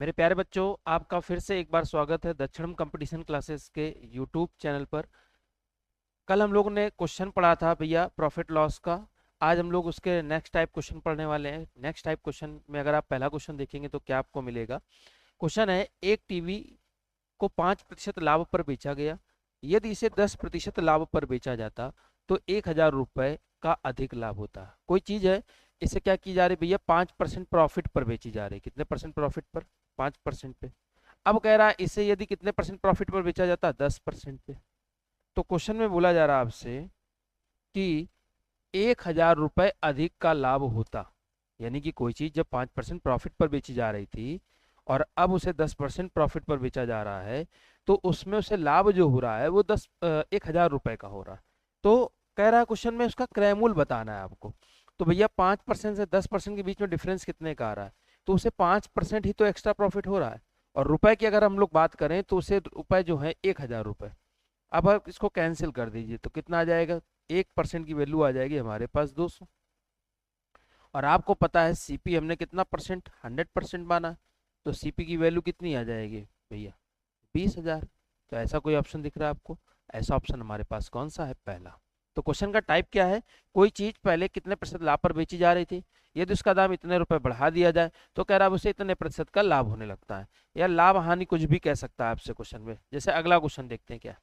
मेरे प्यारे बच्चों, आपका फिर से एक बार स्वागत है दक्षिणम कंपटीशन क्लासेस के यूट्यूब चैनल पर। कल हम लोगों ने क्वेश्चन पढ़ा था भैया प्रॉफिट लॉस का। आज हम लोग उसके नेक्स्ट टाइप क्वेश्चन पढ़ने वाले हैं। नेक्स्ट टाइप क्वेश्चन में अगर आप पहला क्वेश्चन देखेंगे तो क्या आपको मिलेगा। क्वेश्चन है, एक टीवी को 5% लाभ पर बेचा गया। यदि इसे 10% लाभ पर बेचा जाता तो 1,000 रुपए का अधिक लाभ होता। कोई चीज है, इसे क्या की जा रही भैया, 5% प्रॉफिट पर बेची जा रही। कितने परसेंट प्रॉफिट पर? 5% पे। अब कह रहा है इसे यदि कितने परसेंट प्रॉफिट पर बेचा जाता, 10% पे। तो क्वेश्चन में बोला जा रहा है आपसे कि 1,000 रुपए अधिक का लाभ होता। यानी कि कोई चीज जब 5% प्रॉफिट पर बेची जा रही थी और अब उसे 10% प्रॉफिट पर बेचा जा रहा है, तो उसमें उसे लाभ जो हो रहा है वो 1,000 रुपए का हो रहा है। तो कह रहा है क्वेश्चन में उसका क्रयमूल्य बताना है आपको। तो भैया 5% से 10% के बीच में डिफरेंस कितने का आ रहा है, तो उसे 5% ही तो एक्स्ट्रा प्रॉफिट हो रहा है। और रुपए की अगर हम लोग बात करें तो उसे रुपए जो है 1,000 रुपए। अब आप इसको कैंसिल कर दीजिए तो कितना आ जाएगा, 1% की वैल्यू आ जाएगी हमारे पास 200। और आपको पता है सीपी हमने कितना परसेंट, 100% माना। तो सीपी की वैल्यू कितनी आ जाएगी भैया, 20,000। तो ऐसा कोई ऑप्शन दिख रहा है आपको? ऐसा ऑप्शन हमारे पास कौन सा है, पहला। तो क्वेश्चन का टाइप क्या है, कोई चीज पहले कितने प्रतिशत लाभ पर बेची जा रही थी, यदि उसका दाम इतने रुपए बढ़ा दिया जाए तो कह रहा है उसे इतने प्रतिशत का लाभ होने लगता है। या लाभ हानि कुछ भी कह सकता है आपसे क्वेश्चन में। जैसे अगला क्वेश्चन देखते हैं क्या।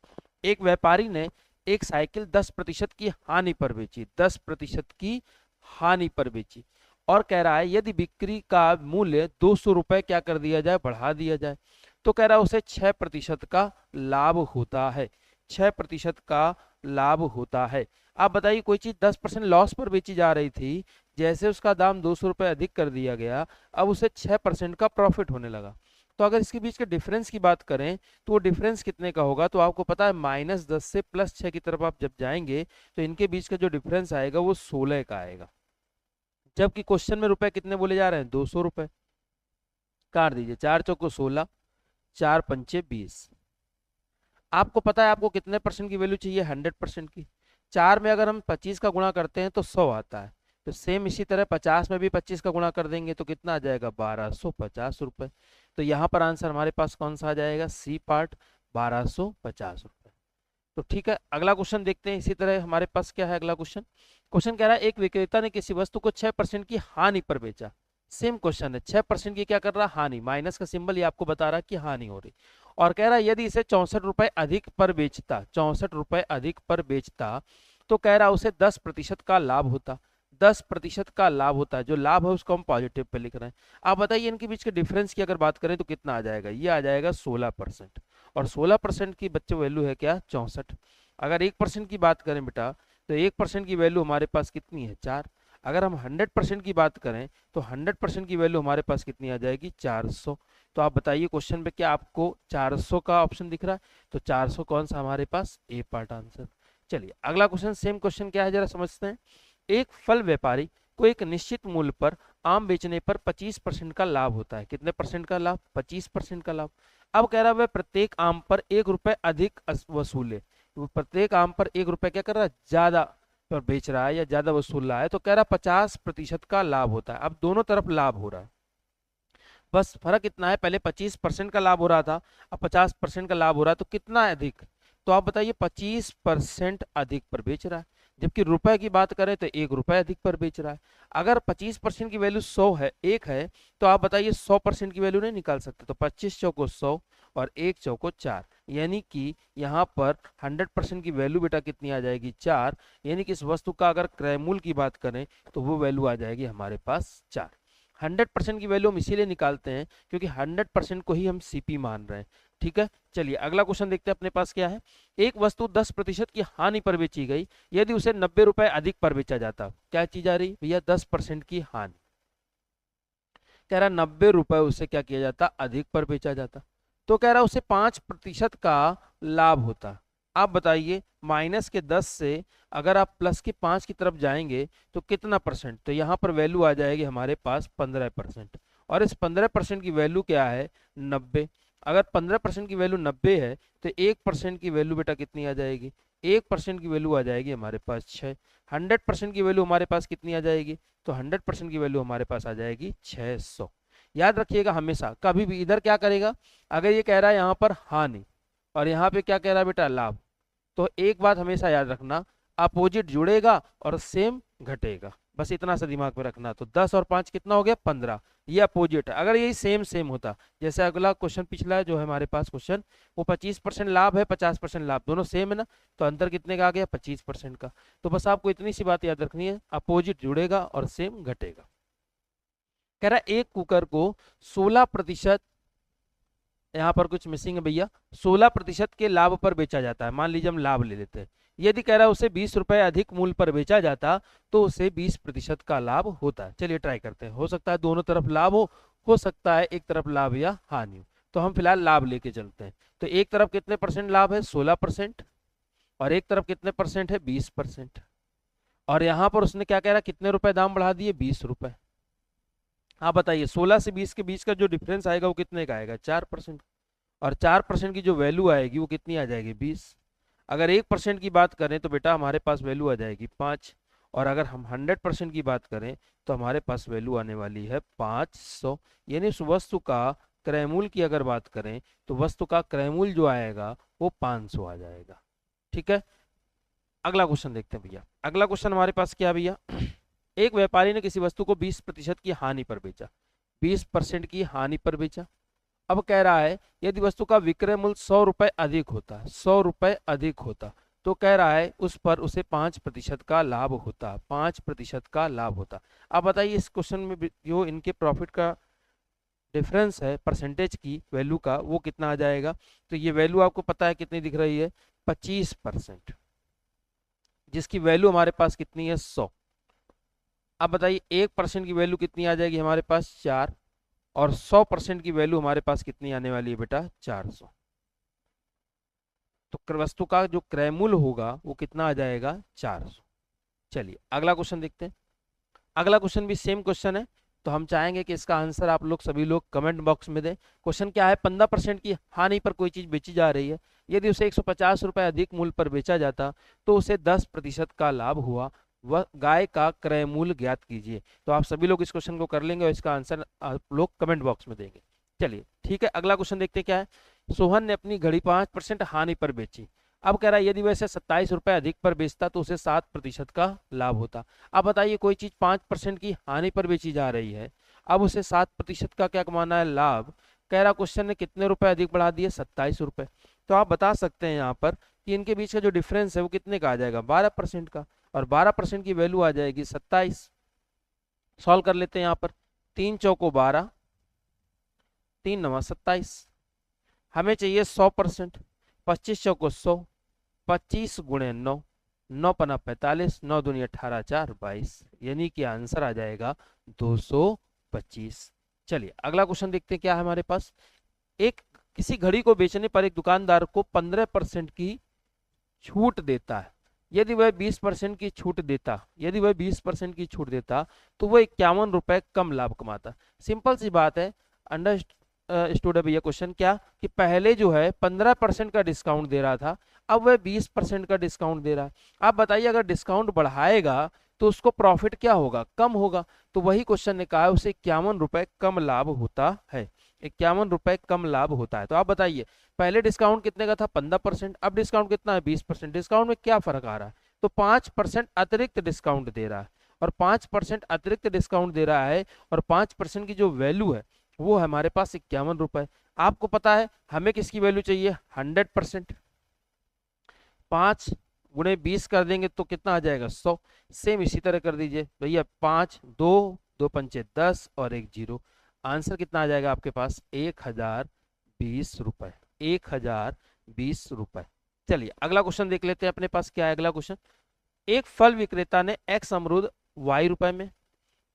एक व्यापारी ने एक साइकिल 10% की हानि पर बेची, 10% की हानि पर बेची। और कह रहा है यदि बिक्री का मूल्य 200 रुपए क्या कर दिया जाए, बढ़ा दिया जाए, तो कह रहा है उसे 6% का लाभ होता है। 6% का लाभ होता है। आप बताइए, कोई चीज 10% लॉस पर बेची जा रही थी, जैसे उसका दाम 200 रुपए अधिक कर दिया गया, अब उसे 6% का प्रॉफिट होने लगा। तो अगर इसके बीच के डिफरेंस की बात करें तो वो डिफरेंस कितने का होगा, तो आपको पता है -10 से +6 की तरफ आप जब जाएंगे तो इनके बीच का जो डिफरेंस आएगा वो 16 का आएगा। जबकि क्वेश्चन में रुपए कितने बोले जा रहे हैं, 200 रुपए। काट दीजिए, 4 चौको 16, 4 पंचे 20। आपको पता है आपको कितने परसेंट की वैल्यू चाहिए, 100% की। 4 में अगर हम 25 का गुणा करते हैं तो 100 आता है। तो सेम इसी तरह 50 में भी 25 का गुणा कर देंगे तो कितना आ जाएगा, 1,250 रुपए। तो यहाँ पर आंसर हमारे पास कौन सा आ जाएगा, सी पार्ट, 1,250 रुपए। तो ठीक है, अगला क्वेश्चन देखते हैं। इसी तरह हमारे पास क्या है अगला क्वेश्चन। क्वेश्चन कह रहा है एक विक्रेता ने किसी वस्तु को 6% की हानि पर बेचा। सेम क्वेश्चन है, 6% की क्या कर रहा, हानि। माइनस का सिंबल ये आपको बता रहा है कि हानि हो रही। और कह रहा है यदि इसे 64 रुपए अधिक पर बेचता, 64 रुपए अधिक पर बेचता, तो कह रहा है उसे 10% का लाभ होता। 10% का लाभ होता है। जो लाभ है उसको हम पॉजिटिव पे लिख रहे हैं। आप बताइए इनके बीच के डिफरेंस की अगर बात करें तो कितना आ जाएगा, ये आ जाएगा 16%। और 16% की बच्चों वैल्यू है क्या, 64। अगर 1% की बात करें बेटा, तो 1% की वैल्यू हमारे पास कितनी है, 4। अगर हम 100% की बात करें तो 100% की वैल्यू हमारे पास कितनी आ जाएगी, 400। तो आप बताइए क्वेश्चन पे क्या आपको 400 का ऑप्शन दिख रहा है? तो 400 कौन सा हमारे पास, ए पार्ट आंसर। चलिए अगला क्वेश्चन, सेम क्वेश्चन क्या है जरा समझते हैं। एक फल व्यापारी को एक निश्चित मूल्य पर आम बेचने पर 25% का लाभ होता है। कितने परसेंट का लाभ, 25% का लाभ। अब कह रहा है वह प्रत्येक आम पर 1 रुपए अधिक वसूले। वो प्रत्येक आम पर 1 रुपए क्या कर रहा है, ज्यादा पर बेच रहा है या ज्यादा वसूल रहा है। तो कह रहा है 50% का लाभ होता है। अब दोनों तरफ लाभ हो रहा है, बस फर्क इतना है, पहले 25% का लाभ हो रहा था, अब 50% का लाभ हो रहा है। तो कितना अधिक, तो आप बताइए 25% अधिक पर बेच रहा है। जबकि रुपए की बात करें तो 1 रुपए अधिक पर बेच रहा है। अगर 25% की वैल्यू 100 है, एक है, तो आप बताइए 100% की वैल्यू नहीं निकाल सकते। तो 25 चौको 100 और 1 चौको 4, यानी कि यहाँ पर 100% की वैल्यू बेटा कितनी आ जाएगी, 4। यानी कि इस वस्तु का अगर क्रय मूल्य की बात करें तो वो वैल्यू आ जाएगी हमारे पास 4। 100% की वैल्यू हम इसीलिए निकालते हैं क्योंकि 100% को ही हम सीपी मान रहे हैं। ठीक है, चलिए अगला क्वेश्चन देखते हैं अपने पास क्या है। एक वस्तु 10% की हानि पर बेची गई, यदि उसे 90 रुपए अधिक पर बेचा जाता। क्या चीज आ रही भैया, 10% की हानि। कह रहा 90 रुपए उसे क्या किया जाता, अधिक पर बेचा जाता। तो कह रहा उसे 5% का लाभ होता। आप बताइए -10 से अगर आप +5 की तरफ जाएंगे तो कितना परसेंट, तो यहाँ पर वैल्यू आ जाएगी हमारे पास 15%। और इस 15% की वैल्यू क्या है, 90। अगर 15% की वैल्यू 90 है तो 1% की वैल्यू बेटा कितनी आ जाएगी, 1% की वैल्यू आ जाएगी हमारे पास 6। 100% की वैल्यू हमारे पास कितनी आ जाएगी, तो 100% की वैल्यू हमारे पास आ जाएगी 600। याद रखिएगा हमेशा कभी भी इधर क्या करेगा, अगर ये कह रहा है यहाँ पर हानि और यहाँ पे क्या कह रहा है बेटा लाभ, तो एक बात हमेशा याद रखना, अपोजिट जुड़ेगा और सेम घटेगा, बस इतना सा दिमाग में रखना। तो 10 और 5 कितना हो गया 15, ये अपोजिट है। अगर यही सेम सेम होता, जैसे अगला क्वेश्चन पिछला जो है हमारे पास क्वेश्चन, वो 25% लाभ है 50% लाभ, दोनों सेम है ना, तो अंतर कितने का आ गया 25% का। तो बस आपको इतनी सी बात याद रखनी है, अपोजिट जुड़ेगा और सेम घटेगा। कह रहा है एक कुकर को 16%, यहाँ पर कुछ मिसिंग है भैया, 16% के लाभ पर बेचा जाता है। मान लीजिए हम लाभ ले लेते हैं, यदि कह रहा है उसे 20 रुपए अधिक मूल्य पर बेचा जाता तो उसे 20% का लाभ होता है। चलिए ट्राई करते हैं, हो सकता है दोनों तरफ लाभ हो सकता है एक तरफ लाभ या हानि हो। तो हम फिलहाल लाभ लेके चलते हैं। तो एक तरफ कितने परसेंट लाभ है 16%, और एक तरफ कितने परसेंट है 20%, और यहाँ पर उसने क्या कह रहा है कितने रुपए दाम बढ़ा दिए 20 रुपए। आप बताइए 16 से 20 के बीच का जो डिफरेंस आएगा वो कितने का आएगा 4%, और 4% की जो वैल्यू आएगी वो कितनी आ जाएगी 20। अगर 1% की बात करें तो बेटा हमारे पास वैल्यू आ जाएगी 5, और अगर हम 100% की बात करें तो हमारे पास वैल्यू आने वाली है 500। यानी उस वस्तु का क्रयमूल्य की अगर बात करें तो वस्तु का क्रयमूल्य जो आएगा वो 500 आ जाएगा। ठीक है, अगला क्वेश्चन देखते हैं भैया। अगला क्वेश्चन हमारे पास क्या है भैया, एक व्यापारी ने किसी वस्तु को 20% की हानि पर बेचा, 20% की हानि पर बेचा। अब कह रहा है यदि वस्तु का विक्रय मूल्य 100 रुपए अधिक होता, 100 रुपए अधिक होता, तो कह रहा है उस पर उसे 5% का लाभ होता, 5% का लाभ होता। अब बताइए इस क्वेश्चन में जो इनके प्रॉफिट का डिफरेंस है परसेंटेज की वैल्यू का, वो कितना आ जाएगा। तो ये वैल्यू आपको पता है कितनी दिख रही है 25%, जिसकी वैल्यू हमारे पास कितनी है 100। अब बताइए 1% की वैल्यू कितनी आ जाएगी हमारे पास 4, और 100% की वैल्यू हमारे पास कितनी आने वाली है बेटा 400। तो वस्तु का जो क्रय मूल्य होगा वो कितना आ जाएगा 400। चलिए अगला क्वेश्चन देखते हैं। अगला क्वेश्चन भी सेम क्वेश्चन है, तो हम चाहेंगे कि इसका आंसर आप लोग सभी लोग कमेंट बॉक्स में दें। क्वेश्चन क्या है, 15% की हानि पर कोई चीज बेची जा रही है, यदि उसे 150 रुपए अधिक मूल्य पर बेचा जाता तो उसे 10% का लाभ हुआ, वह गाय का क्रय मूल्य ज्ञात कीजिए। तो आप सभी लोग इस क्वेश्चन को कर लेंगे और इसका आंसर आप लोग कमेंट बॉक्स में देंगे। चलिए ठीक है, अगला क्वेश्चन देखते हैं क्या है। सोहन ने अपनी घड़ी 5% हानि पर बेची। अब कह रहा है यदि वैसे 27 रुपए अधिक पर बेचता तो उसे 7% का लाभ होता। अब बताइए कोई चीज 5% की हानि पर बेची जा रही है, अब उसे 7% का क्या कमाना है लाभ। कह रहा क्वेश्चन ने कितने रुपए अधिक बढ़ा दिए 27 रुपए। तो आप बता सकते हैं यहाँ पर कि इनके बीच का जो डिफरेंस है वो कितने का आ जाएगा 12% का, और 12% की वैल्यू आ जाएगी 27। सॉल्व कर लेते हैं यहाँ पर, 3 चौको 12, 3 नवा 27, हमें चाहिए 100%, 25 चौको 100, 25 गुणे 9, 9 पना 45, 9 दूनी 18, 4 22, यानी कि आंसर आ जाएगा 225। चलिए अगला क्वेश्चन देखते हैं क्या है हमारे पास। एक किसी घड़ी को बेचने पर एक दुकानदार को 15% की छूट देता है, यदि वह 20% की छूट देता, यदि वह 20% की छूट देता तो वह 51 रुपए कम लाभ कमाता। सिंपल सी बात है, अंडर स्टूड है भैया क्वेश्चन क्या, कि पहले जो है 15% का डिस्काउंट दे रहा था, अब वह 20% का डिस्काउंट दे रहा है। आप बताइए अगर डिस्काउंट बढ़ाएगा तो उसको प्रॉफिट क्या होगा कम होगा। तो वही क्वेश्चन ने कहा है उसे 51 रुपए कम लाभ होता है, 51 रुपए कम लाभ होता है। तो आप बताइए पहले डिस्काउंट कितने का था 15%, अब डिस्काउंट कितना है 20%, डिस्काउंट में क्या फर्क आ रहा है। तो 5% अतिरिक्त डिस्काउंट दे रहा है, और 5% अतिरिक्त डिस्काउंट दे रहा है, और 5% की जो वैल्यू है वो है हमारे पास 51 रुपए। आपको पता है हमें किसकी वैल्यू चाहिए 100%, 5 गुणे 20 कर देंगे तो कितना आ जाएगा 100। सेम इसी तरह कर दीजिए भैया, 5 2 2 पंचे 10 और 1 0, आंसर कितना आ जाएगा आपके पास 1020 रुपए, 1020 रुपए। चलिए अगला क्वेश्चन देख लेते हैं अपने पास क्या है अगला क्वेश्चन। एक फल विक्रेता ने एक्स अमरूद वाई रुपए में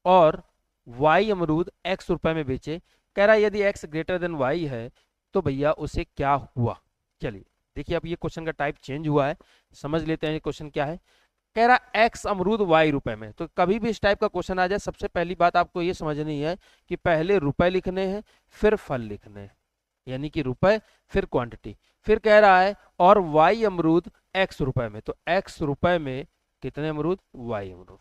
और वाई अमरूद एक्स रुपए में बेचे। कह रहा है यदि एक्स ग्रेटर देन वाई है तो भैया उसे क्या हुआ। चलिए देखिए अब ये क्वेश्चन का टाइप चेंज हुआ है, समझ लेते हैं ये क्वेश्चन क्या है। कह रहा एक्स अमरूद वाई रुपए में, तो कभी भी इस टाइप का क्वेश्चन आ जाए सबसे पहली बात आपको ये समझनी है कि पहले रुपए लिखने हैं फिर फल लिखने हैं, यानी कि रुपए फिर क्वांटिटी। फिर कह रहा है और वाई अमरूद एक्स रुपए में, तो एक्स रुपए में कितने अमरूद वाई अमरूद।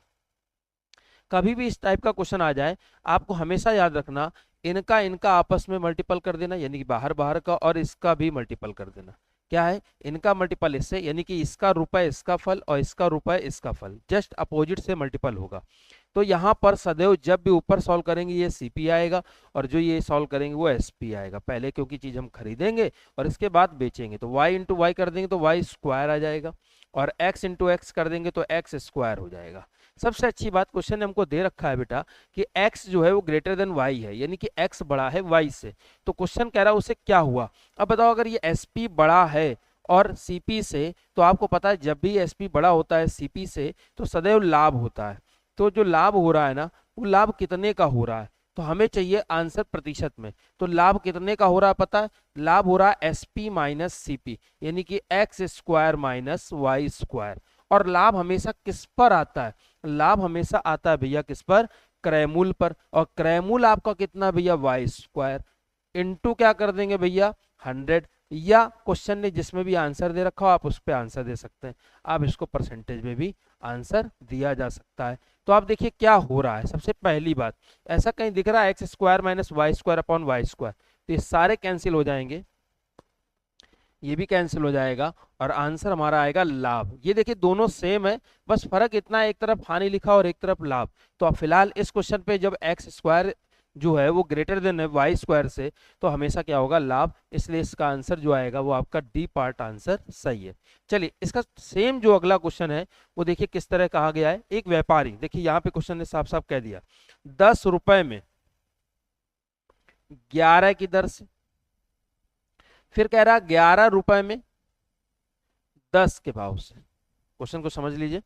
कभी भी इस टाइप का क्वेश्चन आ जाए आपको हमेशा याद रखना इनका इनका आपस में मल्टीपल कर देना, यानी कि बाहर बाहर का, और इसका भी मल्टीपल कर देना। क्या है, इनका मल्टीपल इससे, यानी कि इसका रुपए इसका फल और इसका रुपए इसका फल, जस्ट अपोजिट से मल्टीपल होगा। तो यहाँ पर सदैव जब भी ऊपर सॉल्व करेंगे ये सीपी आएगा, और जो ये सॉल्व करेंगे वो एसपी आएगा। पहले क्योंकि चीज हम खरीदेंगे और इसके बाद बेचेंगे, तो y इंटू वाई कर देंगे तो y स्क्वायर आ जाएगा, और x इंटू एक्स कर देंगे तो x स्क्वायर हो जाएगा। सबसे अच्छी बात, क्वेश्चन ने हमको दे रखा है बेटा कि x जो है वो ग्रेटर देन y है, यानी कि x बड़ा है y से। तो क्वेश्चन कह रहा है उसे क्या हुआ। अब बताओ, अगर ये sp बड़ा है और cp से, तो आपको पता है जब भी sp बड़ा होता है cp से तो सदैव लाभ होता है। तो जो लाभ हो रहा है ना, वो लाभ कितने का हो रहा है, तो हमें चाहिए आंसर प्रतिशत में। तो लाभ कितने का हो रहा है पता है, लाभ हो रहा है एसपी माइनस सीपी, यानी कि x square minus y square. और लाभ हमेशा किस पर आता है, लाभ हमेशा आता है भैया किस पर, क्रयमूल पर। और क्रयमूल आपका कितना भैया, वाई स्क्वायर इंटू क्या कर देंगे भैया 100, या क्वेश्चन ने जिसमें भी आंसर दे रखा हो आप उस पर आंसर दे सकते हैं। आप इसको परसेंटेज में भी आंसर दिया जा सकता है। तो आप देखिए क्या हो रहा है। सबसे पहली बात, ऐसा कहीं दिख रहा है x square minus y square upon y square, तो ये सारे कैंसिल हो जाएंगे, ये भी कैंसिल हो जाएगा, और आंसर हमारा आएगा लाभ। ये देखिए दोनों सेम है, बस फर्क इतना है एक तरफ हानि लिखा और एक तरफ लाभ। तो अब फिलहाल इस क्वेश्चन पे जब एक्स स्क्वायर जो है वो ग्रेटर देन है वाई स्क्वायर से, तो हमेशा क्या होगा, लाभ। इसलिए इसका आंसर जो आएगा वो आपका डी पार्ट आंसर सही है। चलिए इसका सेम जो अगला क्वेश्चन है वो देखिए किस तरह कहा गया है। एक व्यापारी, देखिए यहाँ पे क्वेश्चन ने साफ साफ कह दिया 10 रुपए में 11 की दर से, फिर कह रहा 11 रुपए में 10 के भाव से। क्वेश्चन को समझ लीजिए,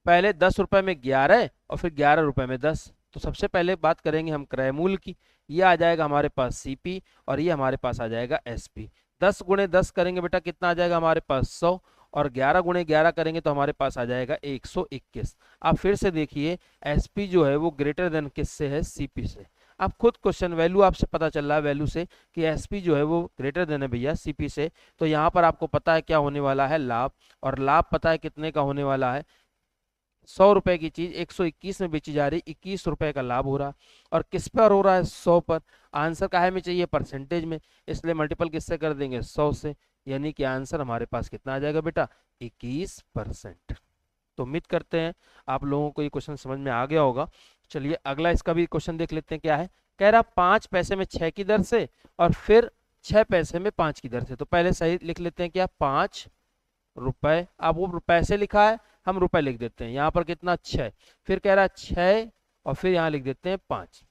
पहले 10 रुपए में 11 और फिर 11 रुपए में 10। तो सबसे पहले बात करेंगे हम क्रयमूल की, ये आ जाएगा हमारे पास सीपी और ये हमारे पास आ जाएगा एसपी। 10 गुणे 10 करेंगे बेटा कितना आ जाएगा हमारे पास 100, और 11 गुणे 11 करेंगे तो हमारे पास आ जाएगा 121। आप फिर से देखिए एसपी जो है वो ग्रेटर देन किससे है, सीपी से। आप खुद क्वेश्चन वैल्यू आपसे पता चल रहा है वैल्यू से कि एसपी जो है वो ग्रेटर देन है भैया सीपी से। तो यहाँ पर आपको पता है क्या होने वाला है, लाभ। और लाभ पता है कितने का होने वाला है, 100 रुपए की चीज 121 में बेची जा रही, 21 रुपए का लाभ हो रहा। और किस पर हो रहा है, 100 पर। आंसर काहे में चाहिए, परसेंटेज में, इसलिए मल्टीपल किससे कर देंगे, 100 से। यानी कि आंसर हमारे पास कितना आ जाएगा बेटा, 21%। तो उम्मीद करते हैं आप लोगों को ये क्वेश्चन समझ में आ गया होगा। चलिए अगला इसका भी क्वेश्चन देख लेते हैं क्या है। कह रहा 5 पैसे में 6 की दर से और फिर 6 पैसे में 5 की दर से। तो पहले सही लिख लेते हैं क्या, 5 रुपए। अब वो पैसे लिखा है, हम रुपए लिख देते हैं। यहाँ पर कितना, 6, फिर कह रहा है 6 और फिर यहाँ लिख देते हैं 5।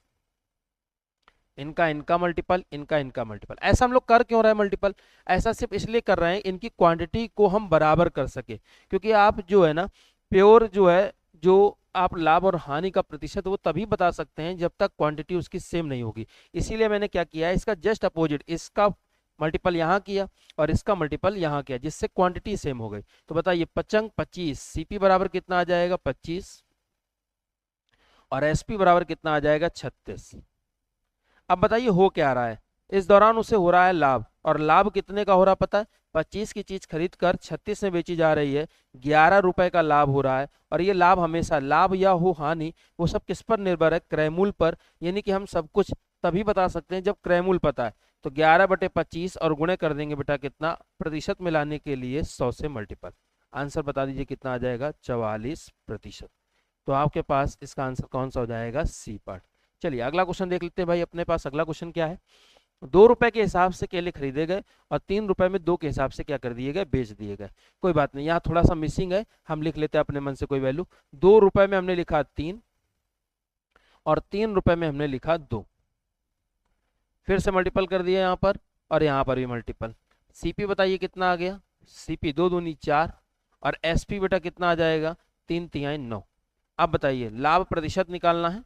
इनका इनका मल्टीपल, इनका इनका मल्टीपल। ऐसा हम लोग कर क्यों रहे हैं मल्टीपल, ऐसा सिर्फ इसलिए कर रहे हैं इनकी क्वांटिटी को हम बराबर कर सके। क्योंकि आप जो है ना प्योर जो है, जो आप लाभ और हानि का प्रतिशत वो तभी बता सकते हैं जब तक क्वांटिटी उसकी सेम नहीं होगी। इसीलिए मैंने क्या किया है, इसका जस्ट अपोजिट, इसका मल्टीपल यहाँ किया और इसका मल्टीपल यहाँ किया, जिससे क्वांटिटी सेम हो गई। तो बताइए 55 25, सीपी बराबर कितना आ जाएगा 25, और एसपी बराबर कितना आ जाएगा 36। अब बताइए हो क्या रहा है, इस दौरान उसे हो रहा है लाभ। और लाभ कितने का हो रहा है पता है, 25 की चीज खरीद कर 36 में बेची जा रही है, 11 रुपए का लाभ हो रहा है। और ये लाभ हमेशा, लाभ या हो हानि, वो सब किस पर निर्भर है, क्रयमूल पर। यानी कि हम सब कुछ तभी बता सकते हैं जब क्रयमूल पता है। तो 11/25 और गुणे कर देंगे बेटा कितना, प्रतिशत मिलाने के लिए 100 से मल्टीपल। आंसर बता दीजिए कितना आ जाएगा, 44%। तो आपके पास इसका आंसर कौन सा हो जाएगा, सी पार्ट। चलिए अगला क्वेश्चन देख लेते हैं भाई अपने पास। अगला क्वेश्चन क्या है, 2 रुपए के हिसाब से केले खरीदे गए और 3 रुपए में 2 के हिसाब से क्या कर दिए गए, बेच दिए गए। कोई बात नहीं, यहाँ थोड़ा सा मिसिंग है, हम लिख लेते हैं अपने मन से कोई वैल्यू। 2 रुपए में हमने लिखा 3 और 3 रुपए में हमने लिखा 2। फिर से मल्टीपल कर दिया यहाँ पर और यहाँ पर भी मल्टीपल। सीपी बताइए कितना आ गया, सीपी 2 दूनी 4 और एसपी बेटा कितना आ जाएगा, 3 तिहाई 9। अब बताइए लाभ प्रतिशत निकालना है,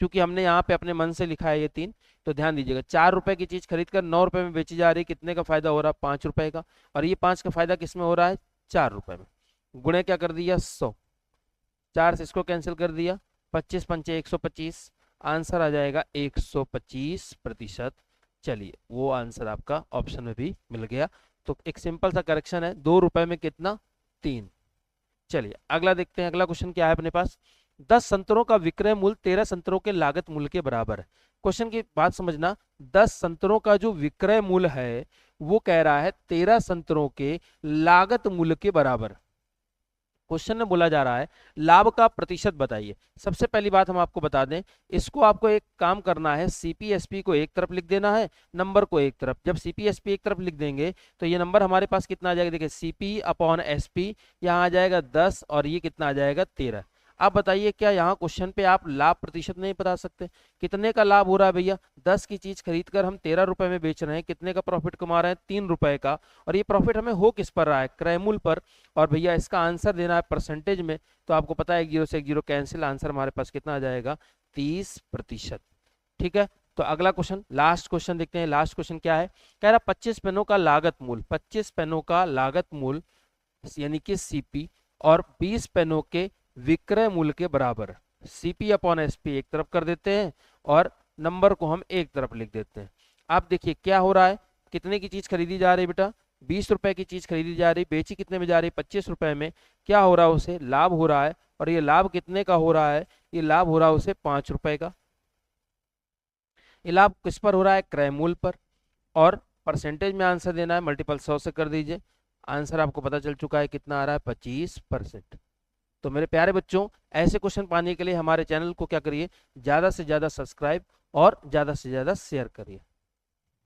क्योंकि हमने यहाँ पे अपने मन से लिखा है ये 3। तो ध्यान दीजिएगा, 4 रुपए की चीज खरीद कर 9 रुपए में बेची जा रही है, कितने का फायदा हो रहा है, 5 रुपए का। और ये 5 का फायदा किस में हो रहा है, 4 रुपए में। गुणे क्या कर दिया, 100, 4 से इसको कैंसिल कर दिया, 25 पंचे 125। आंसर आ जाएगा 125%। चलिए वो आंसर आपका ऑप्शन में भी मिल गया। तो एक सिंपल सा करेक्शन है, 2 रुपए में कितना, 3। चलिए अगला देखते हैं, अगला क्वेश्चन क्या है अपने पास। 10 संतरों का विक्रय मूल्य 13 संतरों के लागत मूल्य के बराबर है। क्वेश्चन की बात समझना, 10 संतरों का जो विक्रय मूल्य है वो कह रहा है 13 संतरों के लागत मूल्य के बराबर। क्वेश्चन में बोला जा रहा है लाभ का प्रतिशत बताइए। सबसे पहली बात हम आपको बता दें, इसको आपको एक काम करना है, सीपीएसपी को एक तरफ लिख देना है, नंबर को एक तरफ। जब सीपीएसपी एक तरफ लिख देंगे तो ये नंबर हमारे पास कितना आ जाएगा, देखिए सीपी अपॉन एसपी, यहाँ आ जाएगा 10 और ये कितना आ जाएगा 13। आप बताइए क्या यहाँ क्वेश्चन पे आप लाभ प्रतिशत नहीं बता सकते? कितने का लाभ हो रहा है भैया, 10 की चीज खरीद कर हम 13 रुपए में बेच रहे हैं, कितने का प्रॉफिट कमा रहे हैं, 3 रुपए का। और ये प्रॉफिट हमें हो किस पर रहा है, क्रय मूल्य पर। और भैया इसका आंसर देना है परसेंटेज में, तो आपको पता है 1 जीरो से 1 जीरो कैंसिल, आंसर हमारे पास कितना आ जाएगा 30%। ठीक है, तो अगला क्वेश्चन, लास्ट क्वेश्चन देखते हैं। लास्ट क्वेश्चन क्या है, कह रहा 25 पेनों का लागत मूल्य, 25 पेनों का लागत मूल्य यानी कि सीपी और 20 पेनों के विक्रय मूल्य के बराबर। सीपी अपॉन एसपी एक तरफ कर देते हैं और नंबर को हम एक तरफ लिख देते हैं। आप देखिए क्या हो रहा है, कितने की चीज खरीदी जा रही है बेटा, 20 रुपए की चीज खरीदी जा रही, बेची कितने में जा रही, 25 रुपए में। क्या हो रहा है, उसे लाभ हो रहा है। और ये लाभ कितने का हो रहा है, ये लाभ हो रहा है उसे 5 रुपए का। ये लाभ किस पर हो रहा है, क्रय मूल्य पर। और परसेंटेज में आंसर देना है, मल्टीपल 100 से कर दीजिए। आंसर आपको पता चल चुका है कितना आ रहा है, 25%। तो मेरे प्यारे बच्चों, ऐसे क्वेश्चन पाने के लिए हमारे चैनल को क्या करिए, ज़्यादा से ज़्यादा सब्सक्राइब और ज़्यादा से ज़्यादा शेयर करिए।